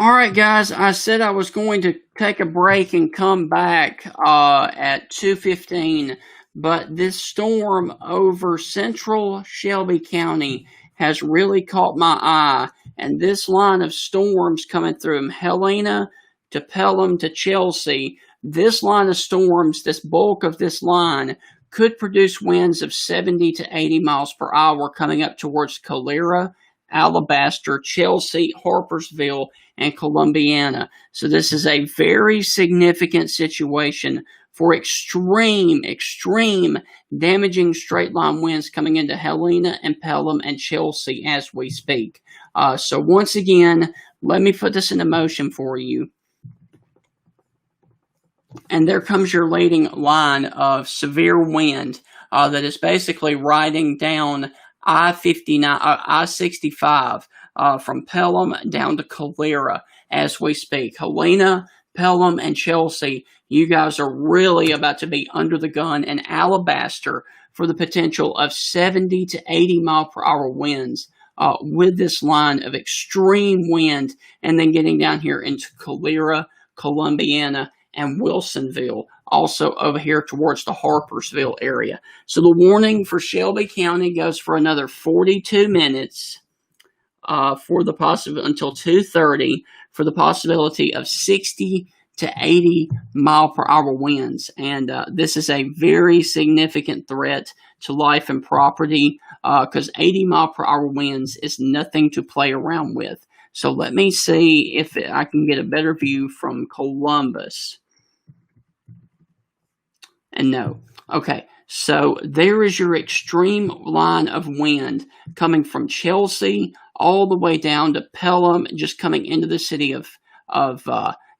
All right, guys. I said I was going to take a break and come back at 2:15, but this storm over central Shelby County has really caught my eye, and this line of storms coming through Helena to Pelham to Chelsea, this line of storms, this bulk of this line, could produce winds of 70 to 80 miles per hour coming up towards Calera, Alabaster, Chelsea, Harpersville, and Columbiana. So this is a very significant situation for extreme damaging straight line winds coming into Helena and Pelham and Chelsea as we speak. So once again, let me put this into motion for you. And there comes your leading line of severe wind that is basically riding down I-59, I-65 from Pelham down to Calera as we speak. Helena, Pelham, and Chelsea, you guys are really about to be under the gun, and Alabaster for the potential of 70 to 80 mile per hour winds with this line of extreme wind, and then getting down here into Calera, Columbiana, and Wilsonville, also over here towards the Harpersville area. So the warning for Shelby County goes for another 42 minutes for the possibility until 2:30 for the possibility of 60 to 80 mile per hour winds. And this is a very significant threat to life and property because 80 mile per hour winds is nothing to play around with. So let me see if I can get a better view from Columbus. And no. Okay, so there is your extreme line of wind coming from Chelsea all the way down to Pelham, just coming into the city of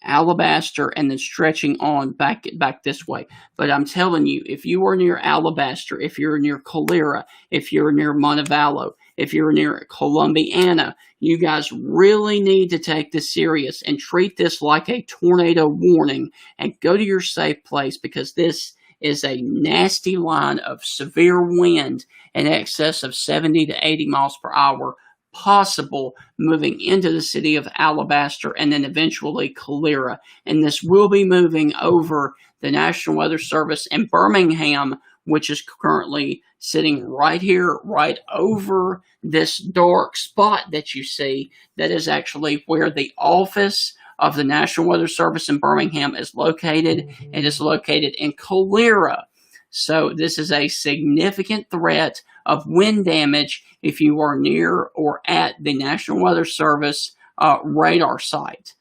Alabaster and then stretching on back this way. But I'm telling you, if you are near Alabaster, if you're near Calera, if you're near Montevallo, if you're near Columbiana, you guys really need to take this serious and treat this like a tornado warning and go to your safe place, because this is a nasty line of severe wind in excess of 70 to 80 miles per hour possible moving into the city of Alabaster and then eventually Calera. And this will be moving over the National Weather Service in Birmingham, which is currently sitting right here, right over this dark spot that you see. That is actually where the office of the National Weather Service in Birmingham is located. It is located in Calera. So this is a significant threat of wind damage if you are near or at the National Weather Service radar site.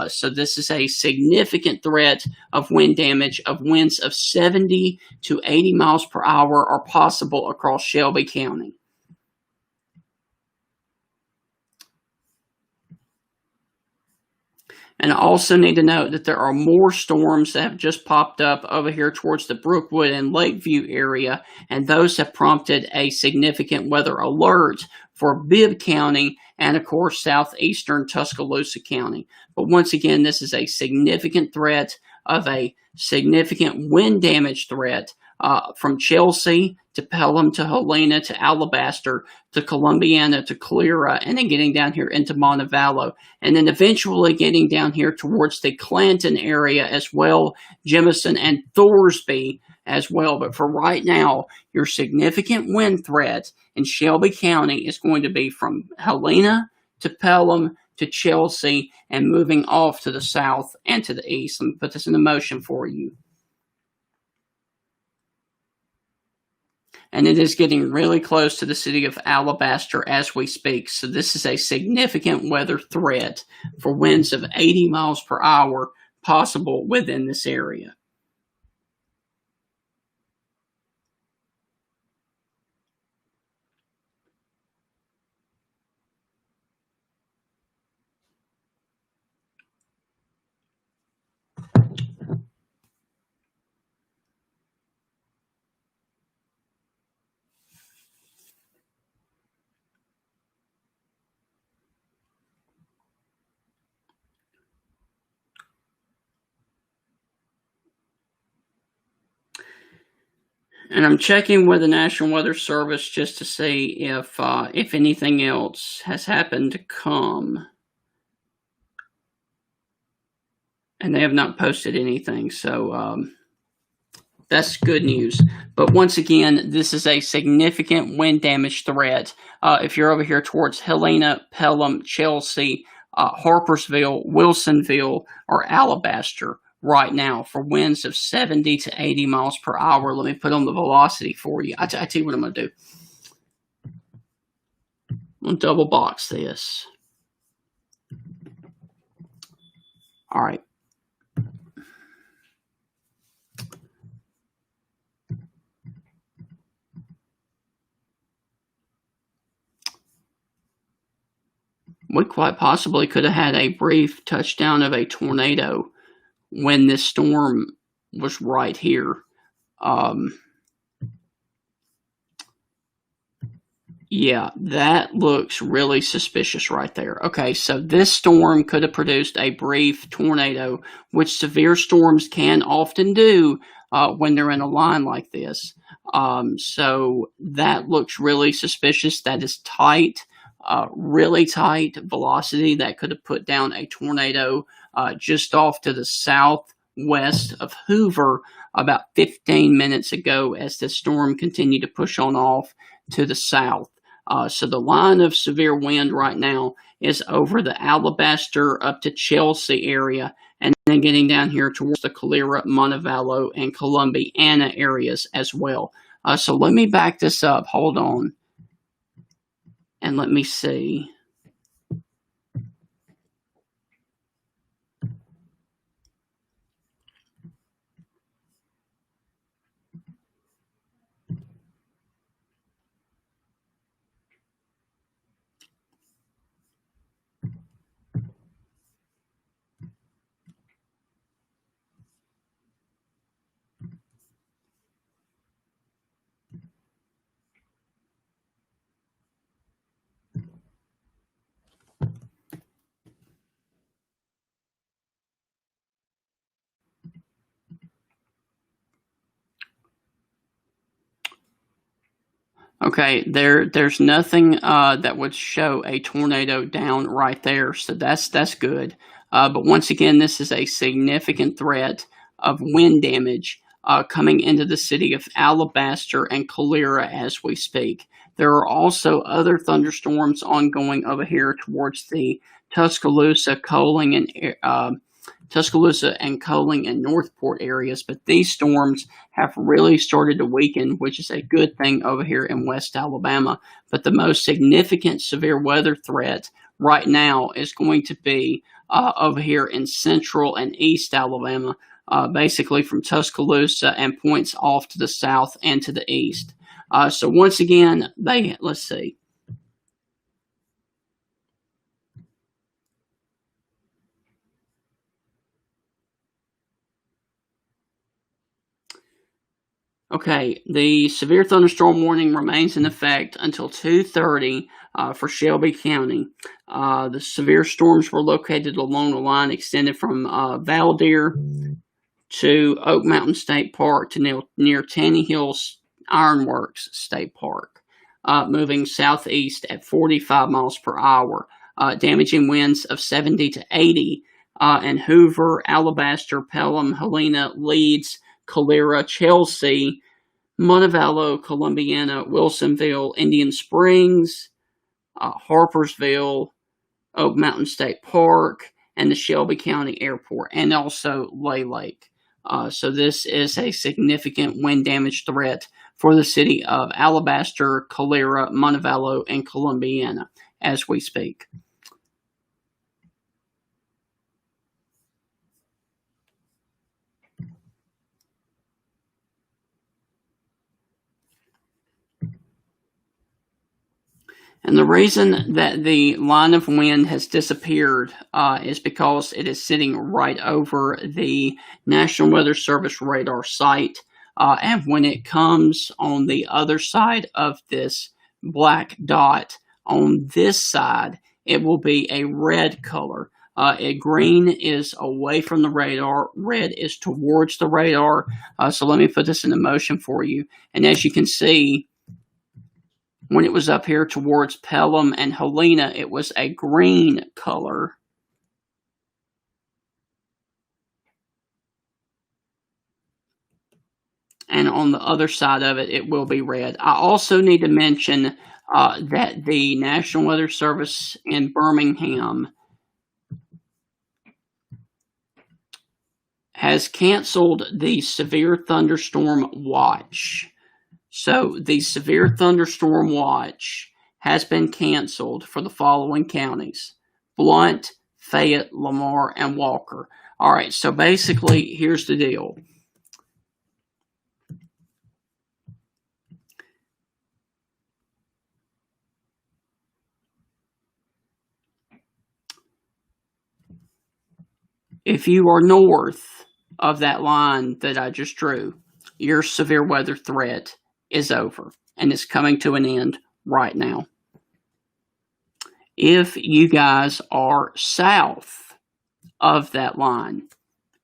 So this is a significant threat of wind damage of winds of 70 to 80 miles per hour are possible across Shelby County. And I also need to note that there are more storms that have just popped up over here towards the Brookwood and Lakeview area, and those have prompted a significant weather alert for Bibb County and, of course, southeastern Tuscaloosa County. But once again, this is a significant threat of a significant wind damage threat from Chelsea to Pelham to Helena to Alabaster to Columbiana to Calera, and then getting down here into Montevallo, and then eventually getting down here towards the Clanton area as well, Jemison and Thorsby as well. But for right now, your significant wind threat in Shelby County is going to be from Helena to Pelham to Chelsea and moving off to the south and to the east. Let me put this into motion for you. And it is getting really close to the city of Alabaster as we speak. So this is a significant weather threat for winds of 80 miles per hour possible within this area. And I'm checking with the National Weather Service just to see if anything else has happened to come. and they have not posted anything. So that's good news. But once again, this is a significant wind damage threat. If you're over here towards Helena, Pelham, Chelsea, Harpersville, Wilsonville, or Alabaster right now for winds of 70 to 80 miles per hour. Let me put on the velocity for you. I tell you what I'm going to do. I'm going to double box this. All right. We quite possibly could have had a brief touchdown of a tornado when this storm was right here. Yeah, that looks really suspicious right there. Okay, so this storm could have produced a brief tornado, which severe storms can often do when they're in a line like this. So that looks really suspicious. That is tight, really tight velocity that could have put down a tornado just off to the southwest of Hoover about 15 minutes ago as the storm continued to push on off to the south. So the line of severe wind right now is over the Alabaster up to Chelsea area, and then getting down here towards the Calera, Montevallo, and Columbiana areas as well. So let me back this up. Hold on. And let me see. Okay, there's nothing that would show a tornado down right there, so that's good. But once again, this is a significant threat of wind damage coming into the city of Alabaster and Calera as we speak. There are also other thunderstorms ongoing over here towards the Tuscaloosa, Tuscaloosa and Coaling and Northport areas, but these storms have really started to weaken, which is a good thing over here in West Alabama. But the most significant severe weather threat right now is going to be over here in Central and East Alabama, basically from Tuscaloosa and points off to the south and to the east. So once again, let's see. Okay, the severe thunderstorm warning remains in effect until 2:30 for Shelby County. The severe storms were located along the line extended from Valdeir to Oak Mountain State Park to near Tanny Hills Ironworks State Park, moving southeast at 45 miles per hour, damaging winds of 70 to 80 in Hoover, Alabaster, Pelham, Helena, Leeds, Calera, Chelsea, Montevallo, Columbiana, Wilsonville, Indian Springs, Harpersville, Oak Mountain State Park, and the Shelby County Airport, and also Lay Lake. So this is a significant wind damage threat for the city of Alabaster, Calera, Montevallo, and Columbiana as we speak. And the reason that the line of wind has disappeared is because it is sitting right over the National Weather Service radar site. And when it comes on the other side of this black dot on this side, it will be a red color. Green is away from the radar, red is towards the radar. So let me put this into motion for you. And as you can see, when it was up here towards Pelham and Helena, it was a green color. and on the other side of it, it will be red. I also need to mention that the National Weather Service in Birmingham has canceled the severe thunderstorm watch. So the severe thunderstorm watch has been canceled for the following counties: Blount, Fayette, Lamar, and Walker. All right, so basically, here's the deal. If you are north of that line that I just drew, your severe weather threat is over and it's coming to an end right now. If you guys are south of that line,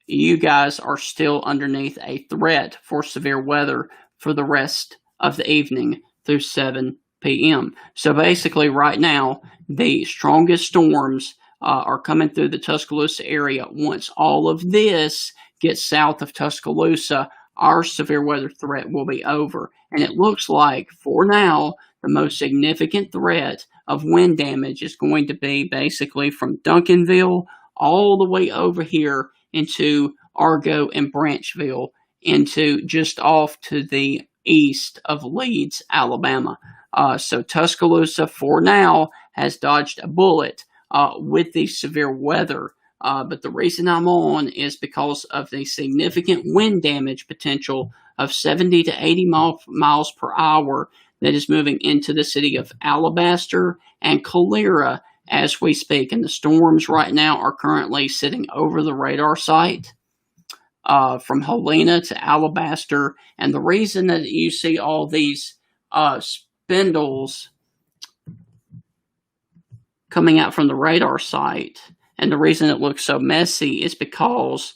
you guys are still underneath a threat for severe weather for the rest of the evening through 7 p.m. So basically, right now, the strongest storms are coming through the Tuscaloosa area. Once all of this gets south of Tuscaloosa, our severe weather threat will be over. And it looks like, for now, the most significant threat of wind damage is going to be basically from Duncanville all the way over here into Argo and Branchville, into just off to the east of Leeds, Alabama. So Tuscaloosa, for now, has dodged a bullet with the severe weather. But the reason I'm on is because of the significant wind damage potential of 70 to 80 miles per hour that is moving into the city of Alabaster and Calera as we speak. And the storms right now are currently sitting over the radar site from Helena to Alabaster. And the reason that you see all these spindles coming out from the radar site, and the reason it looks so messy, is because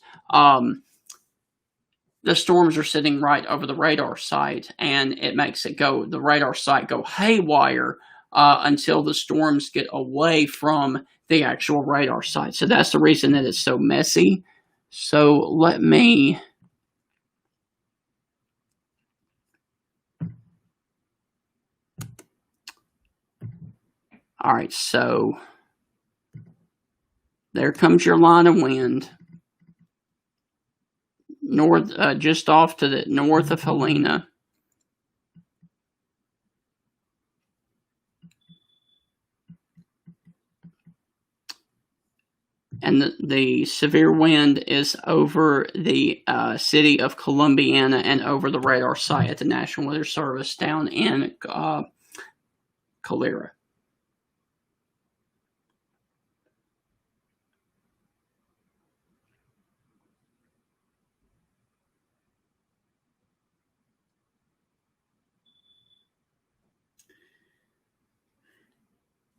the storms are sitting right over the radar site, and it makes the radar site go haywire until the storms get away from the actual radar site. So that's the reason that it's so messy. So let me... All right, so there comes your line of wind. North, just off to the north of Helena. And the severe wind is over the city of Columbiana and over the radar site at the National Weather Service down in Calera.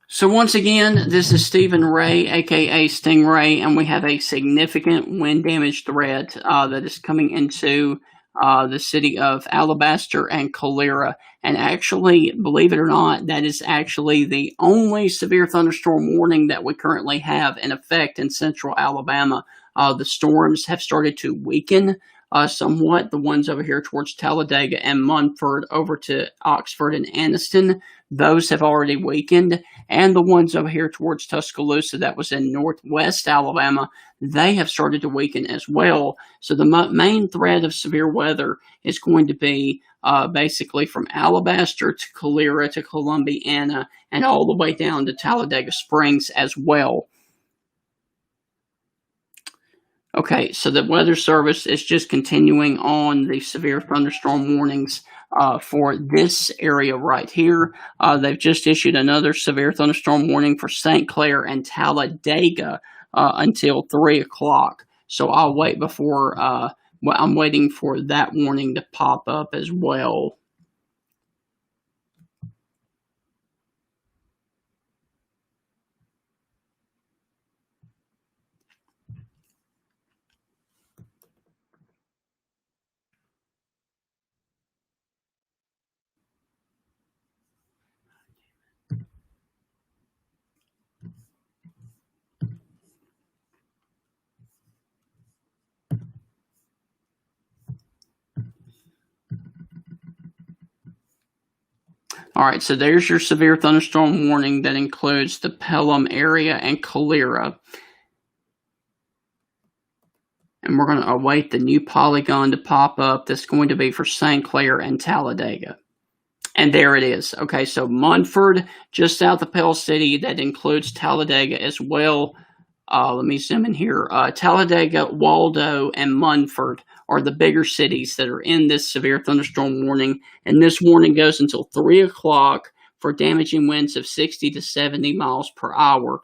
So once again, this is Stephen Ray, aka Stingray, and we have a significant wind damage threat that is coming into the city of Alabaster and Calera. And actually, believe it or not, that is actually the only severe thunderstorm warning that we currently have in effect in central Alabama. The storms have started to weaken somewhat. The ones over here towards Talladega and Munford over to Oxford and Anniston, those have already weakened. And the ones over here towards Tuscaloosa that was in northwest Alabama, they have started to weaken as well. So the main threat of severe weather is going to be basically from Alabaster to Calera to Columbiana and all the way down to Talladega Springs as well. Okay, so the Weather Service is just continuing on the severe thunderstorm warnings for this area right here. They've just issued another severe thunderstorm warning for St. Clair and Talladega until 3 o'clock. So I'll wait before, I'm waiting for that warning to pop up as well. All right, so there's your severe thunderstorm warning that includes the Pelham area and Calera. And we're going to await the new polygon to pop up that's going to be for St. Clair and Talladega. And there it is. Okay, so Munford, just south of Pell City, that includes Talladega as well. Let me zoom in here. Talladega, Waldo, and Munford are the bigger cities that are in this severe thunderstorm warning. And this warning goes until 3 o'clock for damaging winds of 60 to 70 miles per hour.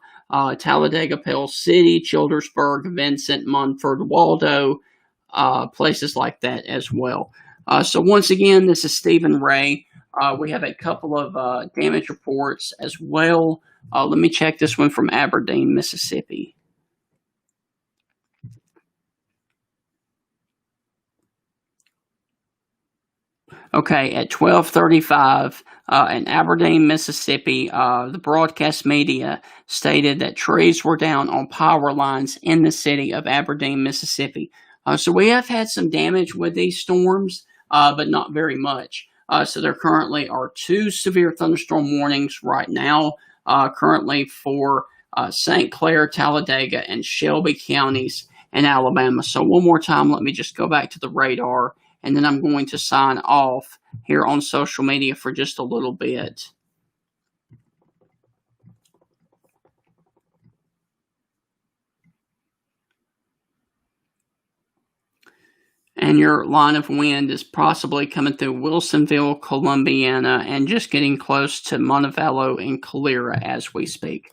Talladega, Pell City, Childersburg, Vincent, Munford, Waldo, places like that as well. So once again, this is Stephen Ray. We have a couple of damage reports as well. Let me check this one from Aberdeen, Mississippi. Okay, at 12:35 in Aberdeen, Mississippi, the broadcast media stated that trees were down on power lines in the city of Aberdeen, Mississippi. So we have had some damage with these storms, but not very much. So there currently are 2 severe thunderstorm warnings right now, currently for St. Clair, Talladega, and Shelby counties in Alabama. So one more time, let me just go back to the radar, and then I'm going to sign off here on social media for just a little bit. And your line of wind is possibly coming through Wilsonville, Columbiana, and just getting close to Montevallo and Calera as we speak.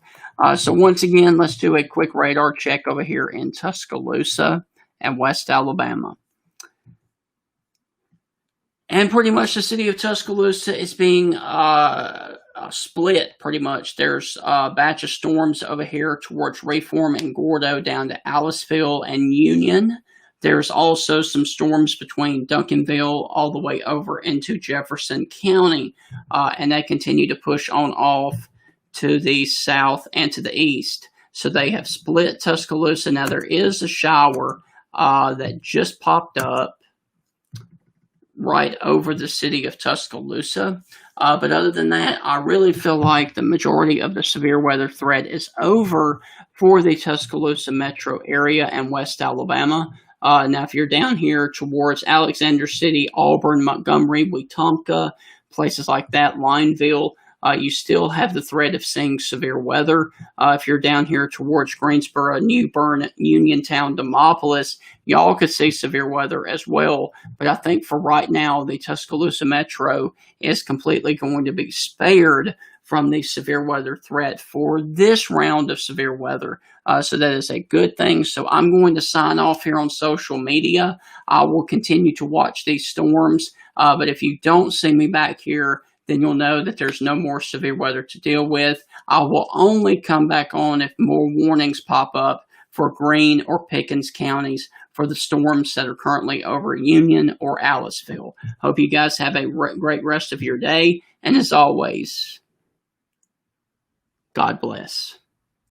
So once again, let's do a quick radar check over here in Tuscaloosa and West Alabama. And pretty much the city of Tuscaloosa is being split pretty much. There's a batch of storms over here towards Reform and Gordo down to Aliceville and Union. There's also some storms between Duncanville all the way over into Jefferson County, and they continue to push on off to the south and to the east. So they have split Tuscaloosa. Now there is a shower that just popped up right over the city of Tuscaloosa. But other than that, I really feel like the majority of the severe weather threat is over for the Tuscaloosa metro area and West Alabama. Now, if you're down here towards Alexander City, Auburn, Montgomery, Wetumpka, places like that, Lineville, you still have the threat of seeing severe weather. If you're down here towards Greensboro, New Bern, Uniontown, Demopolis, y'all could see severe weather as well. But I think for right now, the Tuscaloosa metro is completely going to be spared from the severe weather threat for this round of severe weather. So that is a good thing. So I'm going to sign off here on social media. I will continue to watch these storms. But if you don't see me back here, then you'll know that there's no more severe weather to deal with. I will only come back on if more warnings pop up for Greene or Pickens counties for the storms that are currently over Union or Aliceville. Hope you guys have a great rest of your day. And as always, God bless.